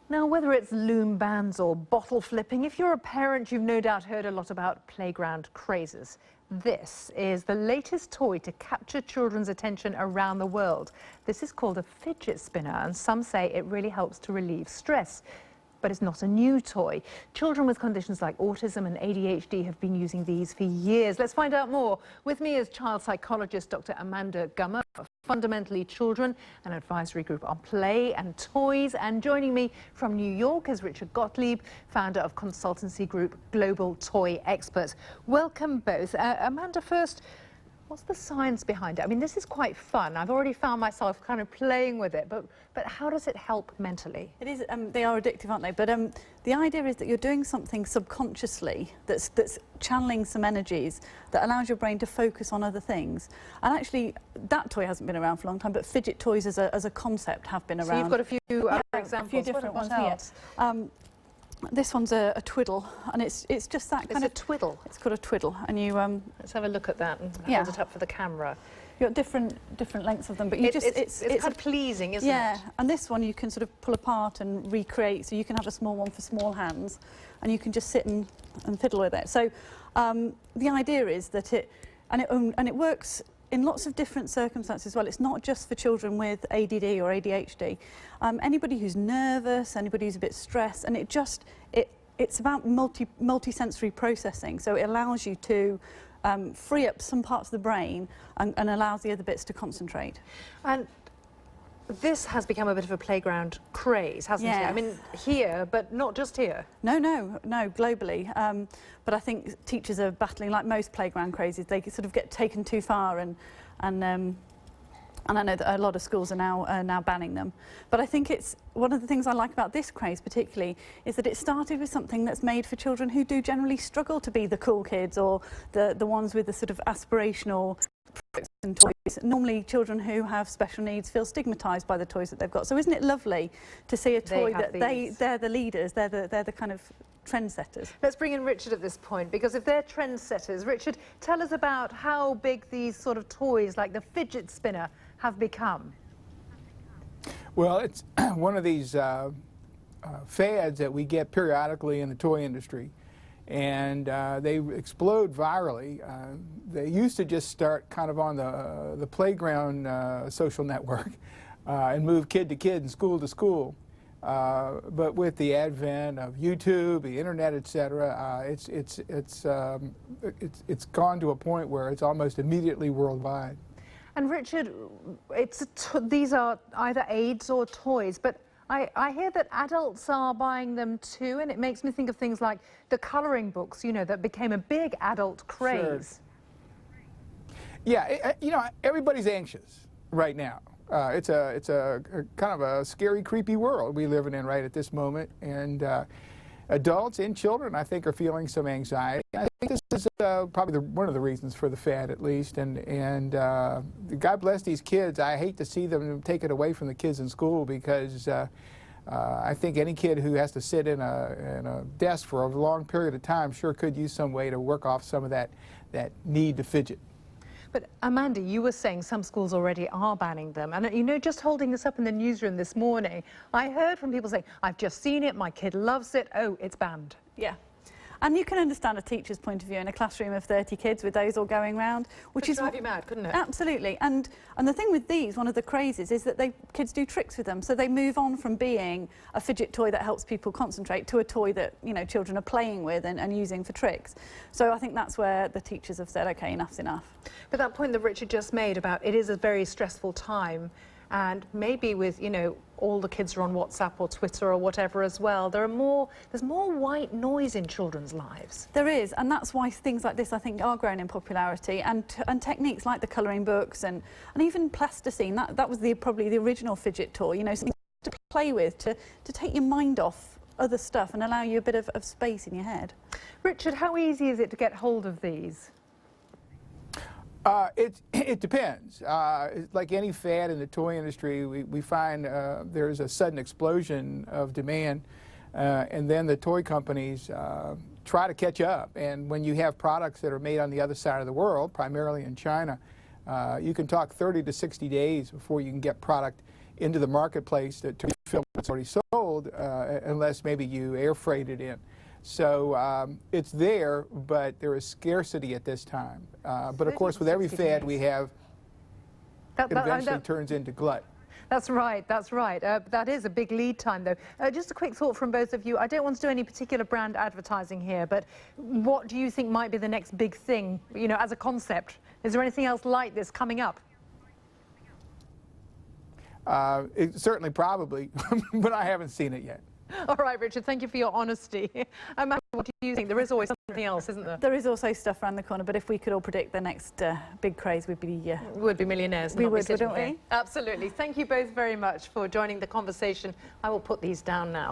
Now, whether it's loom bands or bottle flipping, if you're a parent, you've no doubt heard a lot about playground crazes. This is the latest toy to capture children's attention around the world. This is called a fidget spinner, and some say it really helps to relieve stress. But it's not a new toy. Children with conditions like autism and ADHD have been using these for years. Let's find out more. With me is child psychologist Dr. Amanda Gummer of Fundamentally Children, an advisory group on play and toys. And joining me from New York is Richard Gottlieb, founder of consultancy group Global Toy Experts. Welcome both. Amanda, first, what's the science behind it? I mean, this is quite fun. I've already found myself kind of playing with it, but how does it help mentally? It is. They are addictive, aren't they? But the idea is that you're doing something subconsciously that's channeling some energies that allows your brain to focus on other things. And actually, that toy hasn't been around for a long time, but fidget toys as a concept have been around. So you've got a few examples. A few different ones else? here. This one's a twiddle, and it's just that kind of... It's a twiddle? It's called a twiddle, and you... Let's have a look at that and hold it up for the camera. You've got different lengths of them, but you it's kind of pleasing, isn't it? Yeah, and this one you can sort of pull apart and recreate, so you can have a small one for small hands, and you can just sit and fiddle with it. So the idea is that it works in lots of different circumstances as well. It's not just for children with ADD or ADHD. Anybody who's nervous, anybody who's a bit stressed, and it's about multi-sensory processing. So it allows you to free up some parts of the brain and allows the other bits to concentrate. And this has become a bit of a playground craze, hasn't it? I mean, here, but not just here. No, globally. But I think teachers are battling, like most playground crazes, they sort of get taken too far, and I know that a lot of schools are now banning them. But I think it's one of the things I like about this craze particularly is that it started with something that's made for children who do generally struggle to be the cool kids or the ones with the sort of aspirational products and toys. Normally children who have special needs feel stigmatised by the toys that they've got. So isn't it lovely to see a toy that they're the leaders, they're the kind of trendsetters. Let's bring in Richard at this point, because if they're trendsetters, Richard, tell us about how big these sort of toys like the fidget spinner have become. Well, it's one of these fads that we get periodically in the toy industry, and they explode virally. They used to just start kind of on the playground social network and move kid to kid and school to school. But with the advent of YouTube, the internet, etc., it's gone to a point where it's almost immediately worldwide. And Richard, these are either aids or toys, but I hear that adults are buying them too, and it makes me think of things like the colouring books, you know, that became a big adult craze. Sure. Yeah, you know, everybody's anxious right now. It's a kind of a scary, creepy world we live in right at this moment, and adults and children, I think, are feeling some anxiety. I think this is probably one of the reasons for the fad, at least. And God bless these kids. I hate to see them take it away from the kids in school, because I think any kid who has to sit in a desk for a long period of time sure could use some way to work off some of that need to fidget. But Amanda, you were saying some schools already are banning them. And you know, just holding this up in the newsroom this morning, I heard from people saying, I've just seen it, my kid loves it, oh, it's banned. Yeah. And you can understand a teacher's point of view in a classroom of 30 kids with those all going round, which is drive you mad, couldn't it? Absolutely. And the thing with these, one of the crazes, is that kids do tricks with them. So they move on from being a fidget toy that helps people concentrate to a toy that, you know, children are playing with and using for tricks. So I think that's where the teachers have said, okay, enough's enough. But that point that Richard just made about it is a very stressful time, and maybe with, you know, all the kids are on WhatsApp or Twitter or whatever as well, there's more white noise in children's lives. There is, and that's why things like this, I think, are growing in popularity, and techniques like the colouring books and even plasticine. That was probably the original fidget toy, you know, something to play with, to take your mind off other stuff and allow you a bit of space in your head. Richard, how easy is it to get hold of these? It depends. Like any fad in the toy industry, we find there's a sudden explosion of demand, and then the toy companies try to catch up. And when you have products that are made on the other side of the world, primarily in China, you can talk 30 to 60 days before you can get product into the marketplace to be fulfilled it's already sold unless maybe you air freight it in. So it's there, but there is scarcity at this time. But of course, with every fad we have, it eventually turns into glut. That's right, that's right. That is a big lead time, though. Just a quick thought from both of you. I don't want to do any particular brand advertising here, but what do you think might be the next big thing, you know, as a concept? Is there anything else like this coming up? Certainly, probably, but I haven't seen it yet. All right, Richard, thank you for your honesty. What do you think? There is always something else, isn't there? There is also stuff around the corner, but if we could all predict the next big craze, we'd be millionaires. We would, wouldn't we? Absolutely. Thank you both very much for joining the conversation. I will put these down now.